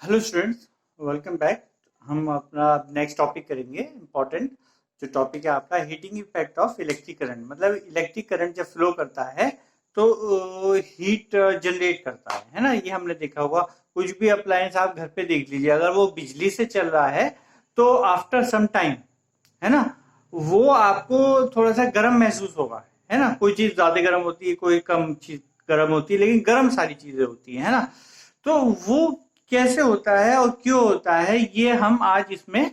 Hello students, welcome back. हम अपना next topic करेंगे इम्पोर्टेंट। जो टॉपिक है आपका heating effect of electric current. मतलब इलेक्ट्रिक करंट जब फ्लो करता है तो हीट जनरेट करता है ना। ये हमने देखा होगा। कुछ भी अप्लायंस आप घर पे देख लीजिए, अगर वो बिजली से चल रहा है तो आफ्टर सम टाइम, है ना, वो आपको थोड़ा सा गर्म महसूस होगा। है ना, कोई चीज ज्यादा गर्म होती है, कोई कम चीज गर्म होती है, लेकिन गर्म सारी चीजें होती है ना। तो वो कैसे होता है और क्यों होता है, ये हम आज इसमें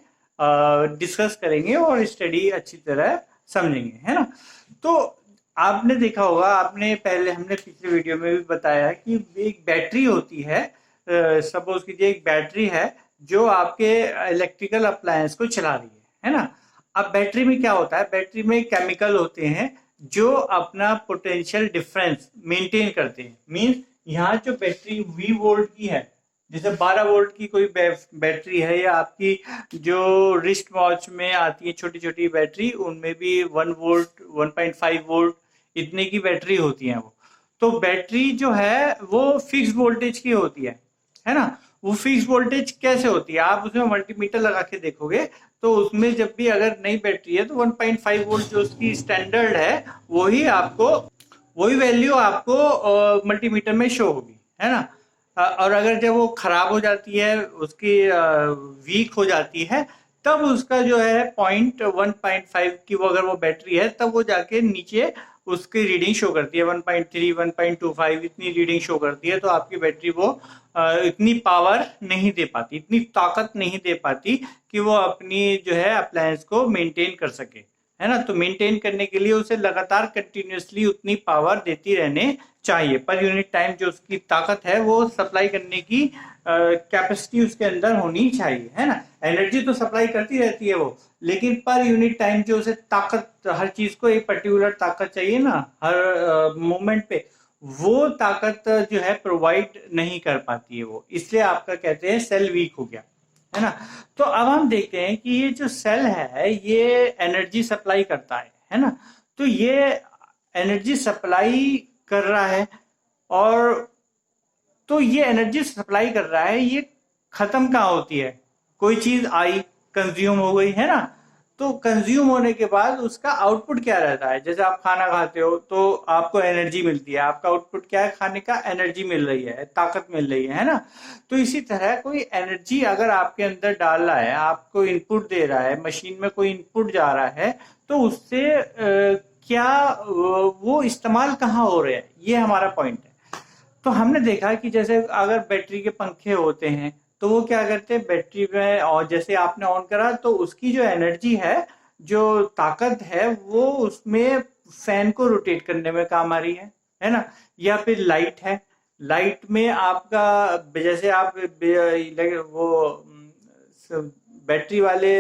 डिस्कस करेंगे और स्टडी अच्छी तरह समझेंगे, है ना। तो आपने देखा होगा, आपने पहले हमने पिछले वीडियो में भी बताया कि एक बैटरी होती है। सपोज कीजिए एक बैटरी है जो आपके इलेक्ट्रिकल अप्लायंस को चला रही है ना। अब बैटरी में क्या होता है, बैटरी में केमिकल होते हैं जो अपना पोटेंशियल डिफरेंस मेंटेन करते हैं। मींस यहाँ जो बैटरी वी वोल्ट की है, जैसे 12 वोल्ट की कोई बैटरी है, या आपकी जो रिस्ट वॉच में आती है छोटी छोटी बैटरी, उनमें भी 1 वोल्ट 1.5 वोल्ट इतने की बैटरी होती है वो। तो बैटरी जो है वो फिक्स वोल्टेज की होती है ना। वो फिक्स वोल्टेज कैसे होती है, आप उसमें मल्टीमीटर लगा के देखोगे तो उसमें जब भी अगर नई बैटरी है तो 1.5 वोल्ट जो उसकी स्टैंडर्ड है, वही आपको वही वैल्यू आपको मल्टीमीटर में शो होगी, है ना। और अगर जब वो खराब हो जाती है, उसकी वीक हो जाती है, तब उसका जो है 1.5 की वो अगर वो बैटरी है, तब वो जाके नीचे उसकी रीडिंग शो करती है 1.3 1.25 इतनी रीडिंग शो करती है। तो आपकी बैटरी वो इतनी पावर नहीं दे पाती, इतनी ताकत नहीं दे पाती कि वो अपनी जो है अप्लायंस को मेंटेन कर सके, है ना। तो मेंटेन करने के लिए उसे लगातार कंटिन्यूअसली उतनी पावर देती रहने चाहिए। पर यूनिट टाइम जो उसकी ताकत है वो सप्लाई करने की कैपेसिटी उसके अंदर होनी चाहिए, है ना। एनर्जी तो सप्लाई करती रहती है वो, लेकिन पर यूनिट टाइम जो उसे ताकत, हर चीज को एक पर्टिकुलर ताकत चाहिए ना, हर मोमेंट पे वो ताकत जो है प्रोवाइड नहीं कर पाती है वो, इसलिए आपका कहते हैं सेल वीक हो गया, है ना। तो अब हम देखते हैं कि ये जो सेल है ये एनर्जी सप्लाई करता है ना। तो ये एनर्जी सप्लाई कर रहा है, और तो ये एनर्जी सप्लाई कर रहा है, ये खत्म कहाँ होती है, कोई चीज आई, कंज्यूम हो गई, है ना। तो कंज्यूम होने के बाद उसका आउटपुट क्या रहता है, जैसे आप खाना खाते हो तो आपको एनर्जी मिलती है, आपका आउटपुट क्या है, खाने का एनर्जी मिल रही है, ताकत मिल रही है ना। तो इसी तरह कोई एनर्जी अगर आपके अंदर डाल रहा है, आपको इनपुट दे रहा है, मशीन में कोई इनपुट जा रहा है, तो उससे क्या वो इस्तेमाल कहाँ हो रहा है, ये हमारा पॉइंट है। तो हमने देखा कि जैसे अगर बैटरी के पंखे होते हैं तो वो क्या करते हैं, बैटरी में और जैसे आपने ऑन करा तो उसकी जो एनर्जी है, जो ताकत है, वो उसमें फैन को रोटेट करने में काम आ रही है ना। या फिर लाइट है, लाइट में आपका जैसे आप वो बैटरी वाले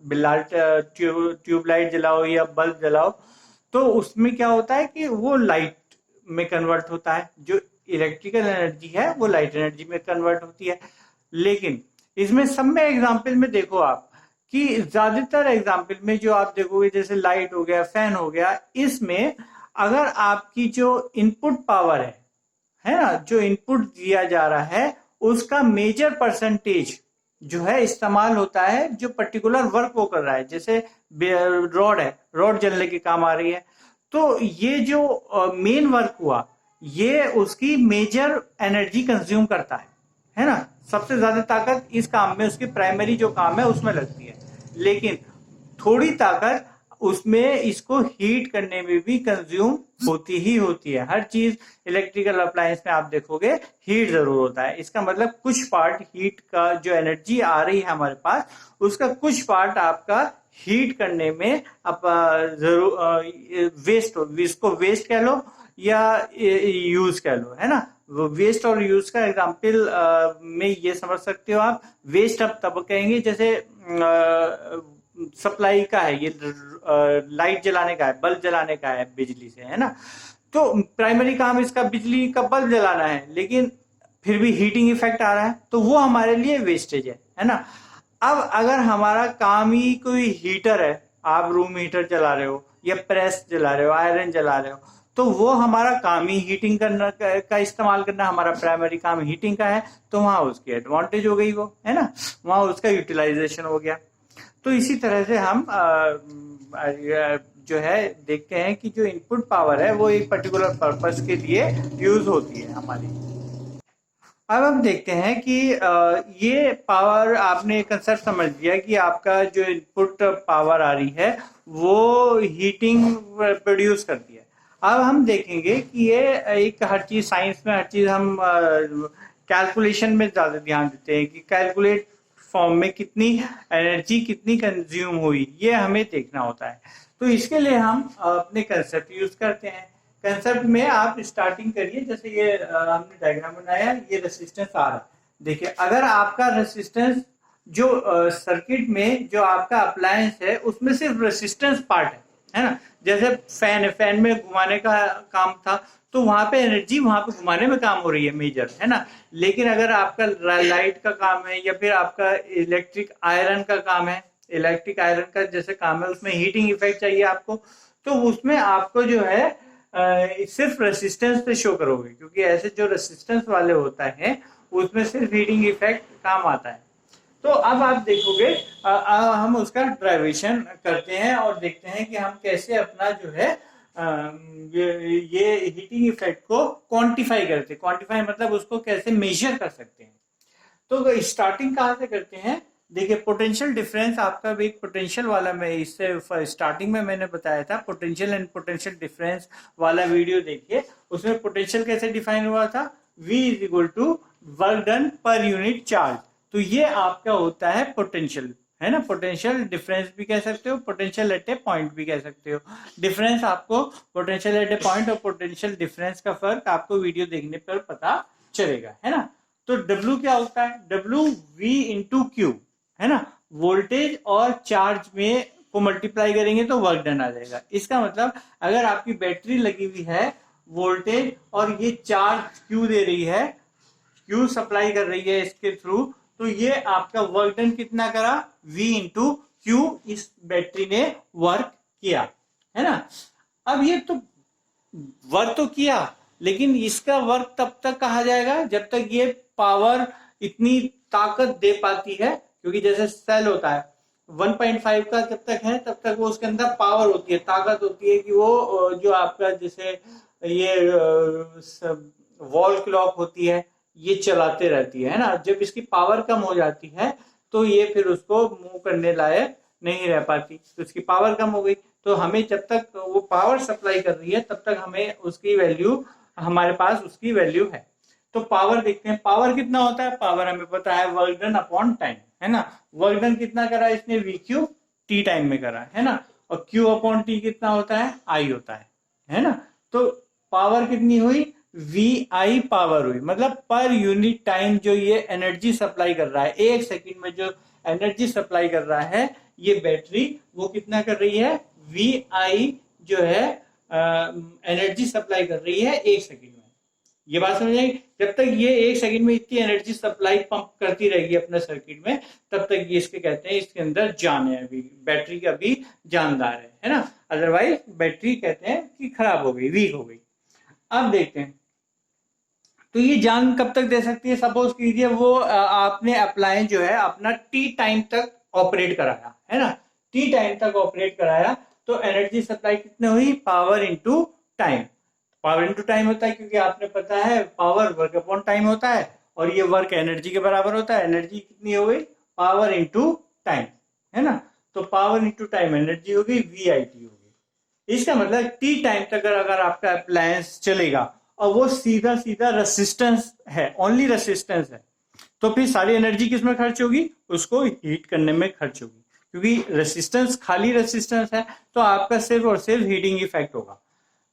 लाइट, ट्यूबलाइट जलाओ या बल्ब जलाओ, तो उसमें क्या होता है कि वो लाइट में कन्वर्ट होता है, जो इलेक्ट्रिकल एनर्जी है वो लाइट एनर्जी में कन्वर्ट होती है। लेकिन इसमें सब में एग्जाम्पल में देखो आप कि ज्यादातर एग्जाम्पल में जो आप देखोगे, जैसे लाइट हो गया, फैन हो गया, इसमें अगर आपकी जो इनपुट पावर है ना, जो इनपुट दिया जा रहा है, उसका मेजर परसेंटेज जो है इस्तेमाल होता है जो पर्टिकुलर वर्क वो कर रहा है। जैसे रॉड है, रॉड जलने के काम आ रही है, तो ये जो मेन वर्क हुआ, ये उसकी मेजर एनर्जी कंज्यूम करता है ना। सबसे ज्यादा ताकत इस काम में, उसकी प्राइमरी जो काम है उसमें लगती है। लेकिन थोड़ी ताकत उसमें इसको हीट करने में भी कंज्यूम होती ही होती है। हर चीज इलेक्ट्रिकल अप्लायंस में आप देखोगे हीट जरूर होता है। इसका मतलब कुछ पार्ट हीट का, जो एनर्जी आ रही है हमारे पास, उसका कुछ पार्ट आपका हीट करने में अब जरूर वेस्ट हो, इसको वेस्ट कह लो या यूज कह लो, है ना। वेस्ट और यूज का एग्जाम्पल में ये समझ सकते हो आप। वेस्ट अब तब कहेंगे जैसे सप्लाई का है, ये लाइट जलाने का है, बल्ब जलाने का है बिजली से, है ना। तो प्राइमरी काम इसका बिजली का बल्ब जलाना है, लेकिन फिर भी हीटिंग इफेक्ट आ रहा है, तो वो हमारे लिए वेस्टेज है ना। अब अगर हमारा काम ही कोई हीटर है, आप रूम हीटर चला रहे हो या प्रेस जला रहे हो, आयरन जला रहे हो, तो वो हमारा काम ही हीटिंग करना का इस्तेमाल करना, हमारा प्राइमरी काम हीटिंग का है, तो वहाँ उसकी एडवांटेज हो गई, वो है ना, वहाँ उसका यूटिलाइजेशन हो गया। तो इसी तरह से हम जो है देखते हैं कि जो इनपुट पावर है वो एक पर्टिकुलर पर्पस के लिए यूज होती है हमारी। अब हम देखते हैं कि ये पावर, आपने कंसेप्ट समझ लिया कि आपका जो इनपुट पावर आ रही है वो हीटिंग प्रोड्यूस करती है। अब हम देखेंगे कि ये एक, हर चीज साइंस में हर चीज हम कैलकुलेशन में ज्यादा ध्यान देते हैं कि कैलकुलेट फॉर्म में कितनी एनर्जी कितनी कंज्यूम हुई, ये हमें देखना होता है। तो इसके लिए हम अपने कंसेप्ट यूज करते हैं। कंसेप्ट में आप स्टार्टिंग करिए, जैसे ये हमने डायग्राम बनाया, ये रेसिस्टेंस आ रहा है। देखिए, अगर आपका रेसिस्टेंस जो सर्किट में जो आपका अप्लायंस है उसमें सिर्फ रेसिस्टेंस पार्ट है ना, जैसे फैन है, फैन में घुमाने का काम था तो वहां पे एनर्जी वहां पे घुमाने में काम हो रही है मेजर, है ना। लेकिन अगर आपका लाइट का काम है या फिर आपका इलेक्ट्रिक आयरन का काम है, इलेक्ट्रिक आयरन का जैसे काम है, उसमें हीटिंग इफेक्ट चाहिए आपको, तो उसमें आपको जो है सिर्फ रेसिस्टेंस पे शो करोगे, क्योंकि ऐसे जो रेसिस्टेंस वाले होता है उसमें सिर्फ हीटिंग इफेक्ट काम आता है। तो अब आप देखोगे हम उसका ड्राइवेशन करते हैं और देखते हैं कि हम कैसे अपना जो है ये हीटिंग इफेक्ट को क्वांटिफाई करते हैं। क्वांटिफाई मतलब उसको कैसे मेजर कर सकते हैं। तो स्टार्टिंग कहाँ से करते हैं, देखिए पोटेंशियल डिफरेंस आपका भी एक पोटेंशियल वाला, मैं इससे स्टार्टिंग में मैंने बताया था पोटेंशियल एंड पोटेंशियल डिफरेंस वाला वीडियो देखिए, उसमें पोटेंशियल कैसे डिफाइन हुआ था, V is equal to work done per unit charge. तो ये आपका होता है पोटेंशियल, है ना। पोटेंशियल डिफरेंस भी कह सकते हो, पोटेंशियल एट ए पॉइंट भी कह सकते हो। डिफरेंस आपको पोटेंशियल एट ए पॉइंट और पोटेंशियल डिफरेंस का फर्क आपको वीडियो देखने पर पता चलेगा, है ना। तो W क्या होता है, W V इंटू क्यू, है ना। वोल्टेज और चार्ज में को मल्टीप्लाई करेंगे तो वर्क डन आ जाएगा। इसका मतलब अगर आपकी बैटरी लगी हुई है, वोल्टेज और ये चार्ज क्यू दे रही है, क्यू सप्लाई कर रही है इसके थ्रू, तो ये आपका वर्क डन कितना करा, V इंटू क्यू, इस बैटरी ने वर्क किया, है ना। अब ये तो वर्क तो किया, लेकिन इसका वर्क तब तक कहा जाएगा जब तक ये पावर इतनी ताकत दे पाती है, क्योंकि जैसे सेल होता है 1.5 का जब तक है तब तक वो उसके अंदर पावर होती है, ताकत होती है कि वो जो आपका जैसे ये वॉल क्लॉक होती है ये चलाते रहती है ना। जब इसकी पावर कम हो जाती है तो ये फिर उसको मूव करने लायक नहीं रह पाती, तो इसकी पावर कम हो गई। तो हमें जब तक वो पावर सप्लाई कर रही है तब तक हमें उसकी वैल्यू, हमारे पास उसकी वैल्यू है। तो पावर देखते हैं, पावर कितना होता है, पावर हमें पता है वर्क डन अपॉन टाइम, है ना। वर्क डन कितना करा इसने, वी क्यू, टी टाइम में करा, है ना। और क्यू अपॉन टी कितना होता है, आई होता है ना। तो पावर कितनी हुई, वी आई पावर हुई, मतलब पर यूनिट टाइम जो ये एनर्जी सप्लाई कर रहा है, एक सेकंड में जो एनर्जी सप्लाई कर रहा है ये बैटरी, वो कितना कर रही है, वी आई जो है एनर्जी सप्लाई कर रही है एक सेकंड में। ये बात समझ आई, जब तक ये एक सेकंड में इतनी एनर्जी सप्लाई पंप करती रहेगी अपने सर्किट में, तब तक ये इसके कहते हैं इसके अंदर जान है, अभी बैटरी का भी जानदार है ना। अदरवाइज बैटरी कहते हैं कि खराब हो गई, वीक हो गई। अब देखते हैं तो ये जान कब तक दे सकती है, सपोज कीजिए वो आपने अप्लायंस जो है अपना टी टाइम तक ऑपरेट कराया, है ना, टी टाइम तक ऑपरेट कराया, तो एनर्जी सप्लाई कितनी हुई, power into time. Power into time होता है क्योंकि आपने पता है पावर वर्क अपॉन टाइम होता है, और ये वर्क एनर्जी के बराबर होता है। एनर्जी कितनी हो गई, पावर इनटू टाइम, है ना। तो पावर इनटू टाइम एनर्जी हो गई, वी आई टी हो गई। इसका मतलब टी टाइम तक अगर आपका अप्लायंस चलेगा और वो सीधा सीधा रेसिस्टेंस है, ओनली रेसिस्टेंस है, तो फिर सारी एनर्जी किस में खर्च होगी, उसको हीट करने में खर्च होगी, क्योंकि रेसिस्टेंस खाली रेसिस्टेंस है तो आपका सिर्फ और सिर्फ हीटिंग इफेक्ट होगा।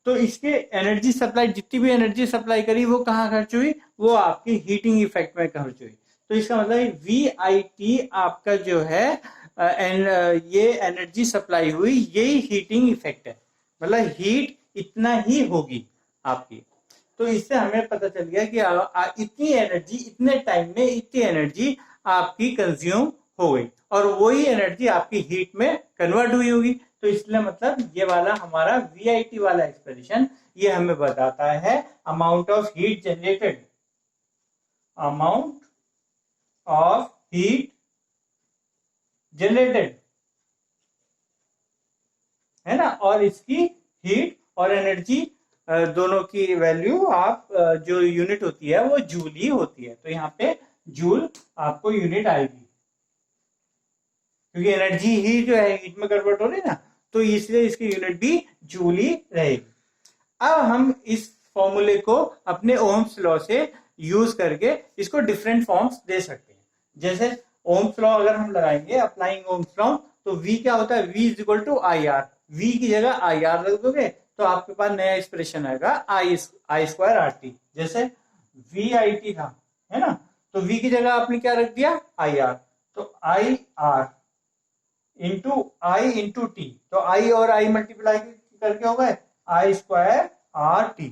तो इसके एनर्जी सप्लाई, जितनी भी एनर्जी सप्लाई करी वो कहाँ खर्च हुई, वो आपकी हीटिंग इफेक्ट में खर्च हुई। तो इसका मतलब वी आई टी आपका जो है ये एनर्जी सप्लाई हुई, यही हीटिंग इफेक्ट है, मतलब हीट इतना ही होगी आपकी। तो इससे हमें पता चल गया कि इतनी एनर्जी इतने टाइम में इतनी एनर्जी आपकी कंज्यूम हो गई, और वही एनर्जी आपकी हीट में कन्वर्ट हुई होगी। तो इसलिए मतलब ये वाला हमारा VIT वाला एक्सप्रेशन ये हमें बताता है amount of heat generated, amount of heat generated, है ना। और इसकी हीट और एनर्जी दोनों की वैल्यू आप जो यूनिट होती है वो जूल ही होती है, तो यहाँ पे जूल आपको यूनिट आएगी, क्योंकि एनर्जी ही जो है हीट में कन्वर्ट हो रही है ना, तो इसलिए इसकी यूनिट भी जूल ही रहेगी। अब हम इस फॉर्मूले को अपने ओम्स लॉ से यूज करके इसको डिफरेंट फॉर्म्स दे सकते हैं। जैसे ओम्स लॉ अगर हम लगाएंगे, अप्लाइंग ओम्स लॉ, तो V क्या होता है, V is equal to IR। V की जगह IR रख दोगे तो आपके पास नया एक्सप्रेशन आएगा I स्क्वायर RT। जैसे VIT था, है ना, तो V की जगह आपने क्या रख दिया, IR, तो IR into I into T, तो I और I मल्टीप्लाई करके हो गए I स्क्वायर RT,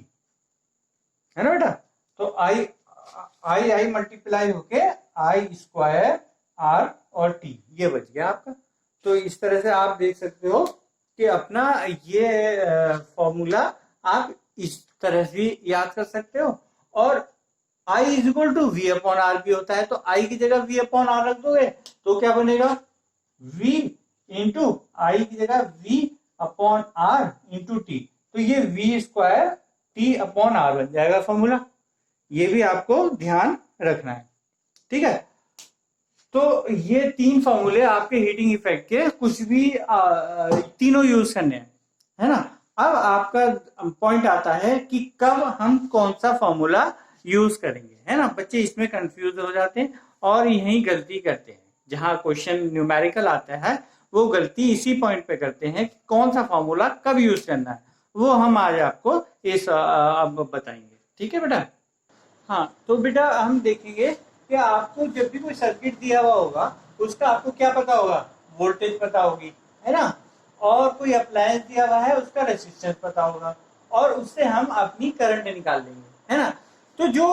है ना बेटा। तो I मल्टीप्लाई होके I स्क्वायर R और T ये बच गया आपका। तो इस तरह से आप देख सकते हो कि अपना ये फॉर्मूला आप इस तरह से याद कर सकते हो। और I is equal to V upon R भी होता है, तो I की जगह V अपॉन R रख दोगे तो क्या बनेगा, V इंटू I की जगह V upon R into T, तो ये V square T upon R बन जाएगा फॉर्मूला। ये भी आपको ध्यान रखना है, ठीक है। तो ये तीन फॉर्मूले आपके हीटिंग इफेक्ट के कुछ भी तीनों यूज करने हैं, है ना। अब आपका पॉइंट आता है कि कब हम कौन सा फॉर्मूला यूज करेंगे, है ना। बच्चे इसमें कंफ्यूज हो जाते हैं और यही गलती करते हैं, जहां क्वेश्चन न्यूमेरिकल आता है वो गलती इसी पॉइंट पे करते हैं कि कौन सा फॉर्मूला कब यूज करना है, वो हम आज आपको इस अब बताएंगे, ठीक है बेटा। हाँ, तो बेटा हम देखेंगे कि आपको जब भी कोई सर्किट दिया हुआ होगा उसका आपको क्या पता होगा, वोल्टेज पता होगी, है ना। और कोई अप्लायंस दिया हुआ है उसका रेजिस्टेंस पता होगा, और उससे हम अपनी करंट निकाल लेंगे, है ना। तो जो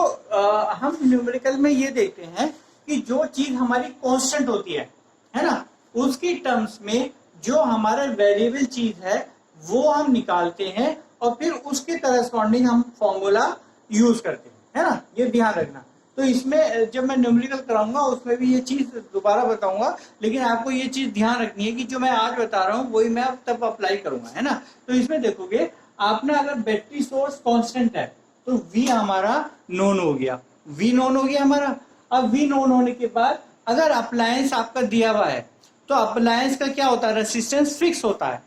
हम न्यूमेरिकल में ये देखते हैं कि जो चीज हमारी कांस्टेंट होती है ना, उसकी टर्म्स में जो हमारा वेरिएबल चीज है वो हम निकालते हैं और फिर उसके करस्पॉन्डिंग हम फॉर्मूला यूज करते हैं, है ना। ये ध्यान रखना। तो इसमें जब मैं न्यूमेरिकल कराऊंगा उसमें भी ये चीज दोबारा बताऊंगा, लेकिन आपको ये चीज ध्यान रखनी है कि जो मैं आज बता रहा हूँ वही मैं तब अप्लाई करूंगा, है ना। तो इसमें देखोगे आपने अगर बैटरी सोर्स कांस्टेंट है तो V हमारा नोन हो गया, V नोन हो गया हमारा। अब V नोन होने के बाद अगर अप्लायंस आपका दिया हुआ है तो अप्लायंस का क्या होता है, रेसिस्टेंस फिक्स होता है,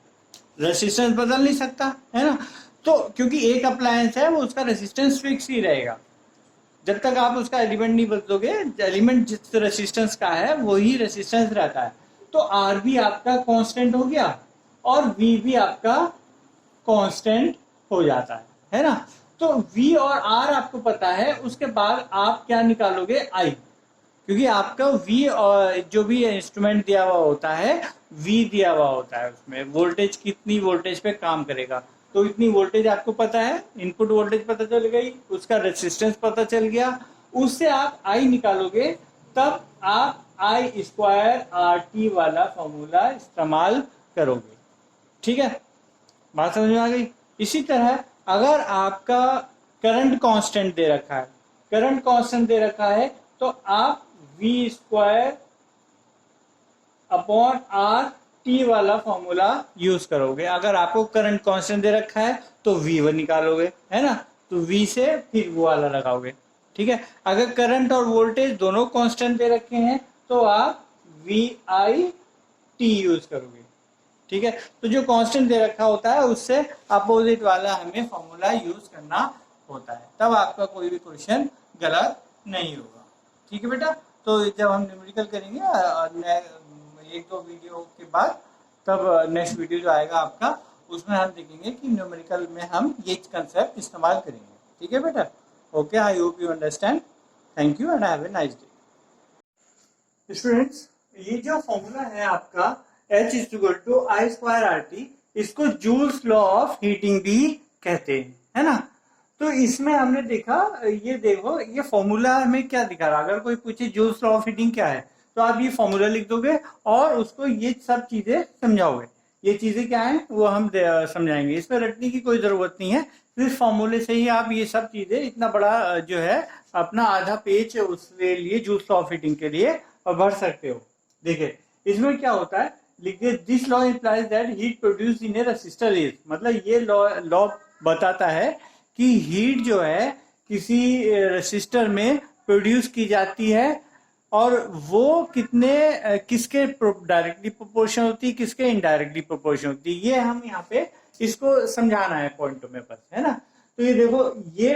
रेसिस्टेंस बदल नहीं सकता, है ना। तो क्योंकि एक अप्लायंस है वो उसका रेसिस्टेंस फिक्स ही रहेगा, जब तक आप उसका एलिमेंट नहीं बदलोगे, एलिमेंट जिस रेसिस्टेंस का है वही रेसिस्टेंस रहता है। तो आर भी आपका कांस्टेंट हो गया और वी भी आपका कांस्टेंट हो जाता है ना। तो वी और आर आपको पता है, उसके बाद आप क्या निकालोगे, आई, क्योंकि आपका वी और जो भी इंस्ट्रूमेंट दिया हुआ होता है वी दिया हुआ होता है, उसमें वोल्टेज कितनी वोल्टेज पे काम करेगा, तो इतनी वोल्टेज आपको पता है, इनपुट वोल्टेज पता चल गई, उसका रेजिस्टेंस पता चल गया, उससे आप आई निकालोगे, तब आप आई स्क्वायर आर टी वाला फॉर्मूला इस्तेमाल करोगे, ठीक है। बात समझ में आ गई। इसी तरह अगर आपका करंट कांस्टेंट दे रखा है, करंट कांस्टेंट दे रखा है तो आप V square upon R T वाला फॉर्मूला यूज करोगे। अगर आपको करंट कांस्टेंट दे रखा है तो V1 निकालोगे, है ना, तो V से फिर वो वाला लगाओगे, ठीक है। अगर करंट और वोल्टेज दोनों कांस्टेंट दे रखे हैं तो आप VIT यूज करोगे, ठीक है। तो जो कांस्टेंट दे रखा होता है उससे अपोजिट वाला हमें फॉर्मूला यूज करना होता है, तब आपका कोई भी क्वेश्चन गलत नहीं होगा, ठीक है बेटा। तो जब हम न्यूमेरिकल करेंगे एक दो वीडियो के बाद, तब नेक्स्ट वीडियो जो आएगा आपका उसमें हम देखेंगे कि न्यूमेरिकल में हम ये कंसेप्ट इस्तेमाल करेंगे, ठीक है बेटा। Okay, I hope you understand. Thank you and have a nice day. Students, ये जो फॉर्मूला है आपका H is equal to I square R T, इसको जूल्स लॉ ऑफ हीटिंग भी कहते हैं, है ना। तो इसमें हमने देखा, ये देखो ये फॉर्मूला हमें क्या दिखा रहा, अगर कोई पूछे जूल्स लॉ ऑफ हीटिंग क्या है तो आप ये फॉर्मूला लिख दोगे और उसको ये सब चीजें समझाओगे, ये चीजें क्या है वो हम समझाएंगे, इसमें रटने की कोई जरूरत नहीं है, सिर्फ फॉर्मूले से ही आप ये सब चीजें इतना बड़ा जो है अपना आधा पेज उसके लिए जूस लॉ ऑफ हीटिंग के लिए भर सकते हो। देखिए इसमें क्या होता है, लिखिए this law implies that heat produce in A resistor is, मतलब ये लॉ बताता है कि हीट जो है किसी रेसिस्टर में प्रोड्यूस की जाती है और वो किसके डायरेक्टली प्रोपोर्शन होती है, किसके इनडायरेक्टली प्रोपोर्शन होती है, ये हम यहाँ पे इसको समझाना है पॉइंटों में बस, है ना। तो ये देखो ये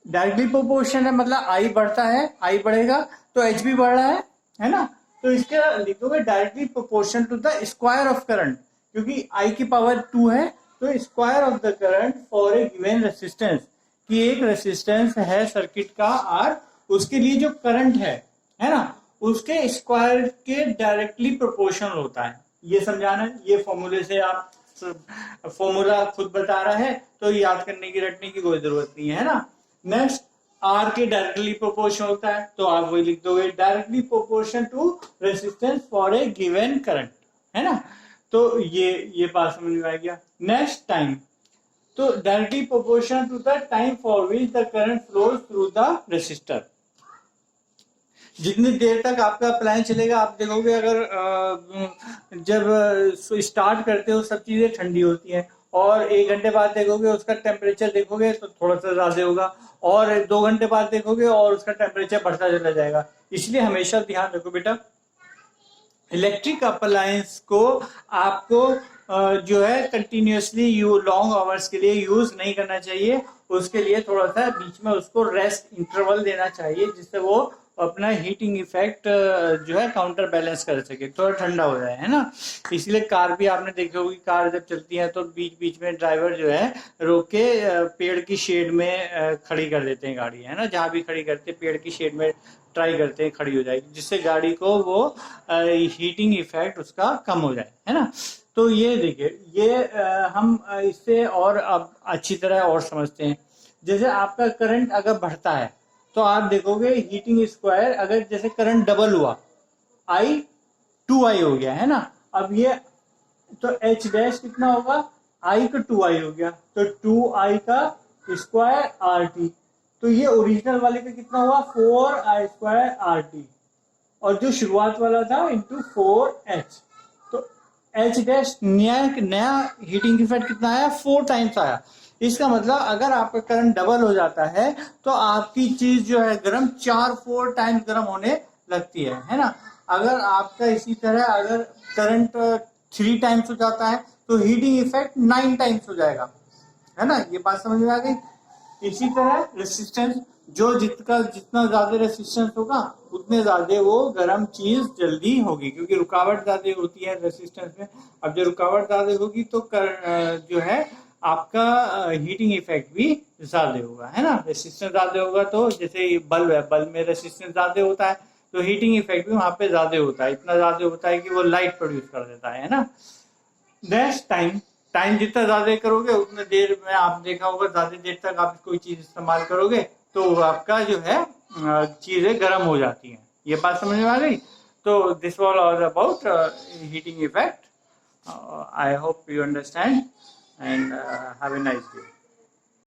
डायरेक्टली प्रोपोर्शन है, मतलब आई बढ़ता है, आई बढ़ेगा तो एच भी बढ़ रहा है ना। तो इसका लिखोगे directly proportion to the square of current, क्योंकि आई की पावर 2 है तो square of the current for a given resistance, कि एक रेसिस्टेंस है सर्किट का आर, उसके लिए जो करंट है ना, उसके स्क्वायर के डायरेक्टली प्रोपोर्शनल होता है, ये समझाना है। ये फॉर्मूले से आप फॉर्मूला खुद बता रहा है तो याद करने की रटने की कोई जरूरत नहीं है ना। नेक्स्ट आर के डायरेक्टली प्रोपोर्शन होता है तो आप वही लिख दोगे directly proportion to resistance for a given current, है ना। तो ये बात समझ में आ गया। नेक्स्ट टाइम, तो directly proportion to the time for which the current flows through the resistor, जितनी देर तक आपका प्लान चलेगा आप देखोगे, अगर जब स्टार्ट करते हो सब चीजें ठंडी होती हैं और 1 घंटे बाद देखोगे उसका टेम्परेचर देखोगे तो थोड़ा सा ज्यादा होगा, और 2 घंटे बाद देखोगे और उसका टेम्परेचर बढ़ता चला जाएगा। इसलिए हमेशा ध्यान रखो बेटा, इलेक्ट्रिक अप्लायंस को आपको जो है कंटिन्यूसली लॉन्ग आवर्स के लिए यूज नहीं करना चाहिए, उसके लिए थोड़ा सा बीच में उसको रेस्ट इंटरवल देना चाहिए, जिससे वो अपना हीटिंग इफेक्ट जो है काउंटर बैलेंस कर सके, थोड़ा ठंडा हो जाए, है ना। इसलिए कार भी आपने देखी होगी, कार जब चलती है तो बीच बीच में ड्राइवर जो है रोक के पेड़ की शेड में खड़ी कर देते हैं गाड़ी, है ना, जहां भी खड़ी करते हैं पेड़ की शेड में ट्राई करते हैं खड़ी हो जाएगी, जिससे गाड़ी को वो हीटिंग इफेक्ट उसका कम हो जाए, है ना। तो ये देखिए ये हम इससे और अब अच्छी तरह और समझते हैं। जैसे आपका करंट अगर बढ़ता है तो आप देखोगे हीटिंग स्क्वायर, अगर जैसे करंट डबल हुआ आई 2i हो गया, है ना। अब ये तो एच डैश कितना होगा, आई का 2i हो गया तो 2i का स्क्वायर आर टी, तो ये ओरिजिनल वाले का कितना हुआ 4i स्क्वायर आर टी, और जो शुरुआत वाला था इंटू 4h, तो एच डैश नया हीटिंग इफेक्ट कितना आया 4 टाइम्स आया। इसका मतलब अगर आपका करंट डबल हो जाता है तो आपकी चीज जो है गर्म 4 टाइम्स गर्म होने लगती है ना। अगर आपका इसी तरह अगर करंट 3 टाइम्स हो जाता है तो हीटिंग इफेक्ट 9 टाइम्स हो जाएगा, है ना। ये बात समझ में आ गई। इसी तरह रेसिस्टेंस, जो जितना ज्यादा रेसिस्टेंस होगा उतने ज्यादा वो गर्म चीज जल्दी होगी, क्योंकि रुकावट ज्यादा होती है रेसिस्टेंस में। अब जो रुकावट ज्यादा होगी तो जो है आपका हीटिंग इफेक्ट भी ज्यादा होगा, है ना। रेसिस्टेंस ज्यादा होगा तो जैसे बल्ब है, बल्ब में रेसिस्टेंस ज्यादा होता है तो हीटिंग इफेक्ट भी वहां पे ज्यादा होता है, इतना ज्यादा होता है कि वो लाइट प्रोड्यूस कर देता है ना। नेक्स्ट टाइम जितना ज्यादा करोगे उतने देर में आप देखा होगा ज्यादा देर तक आप कोई चीज इस्तेमाल करोगे तो आपका जो है चीजें गर्म हो जाती हैं। ये बात समझ में आ गई। तो this was all about heating effect. I hope you understand and have a nice day.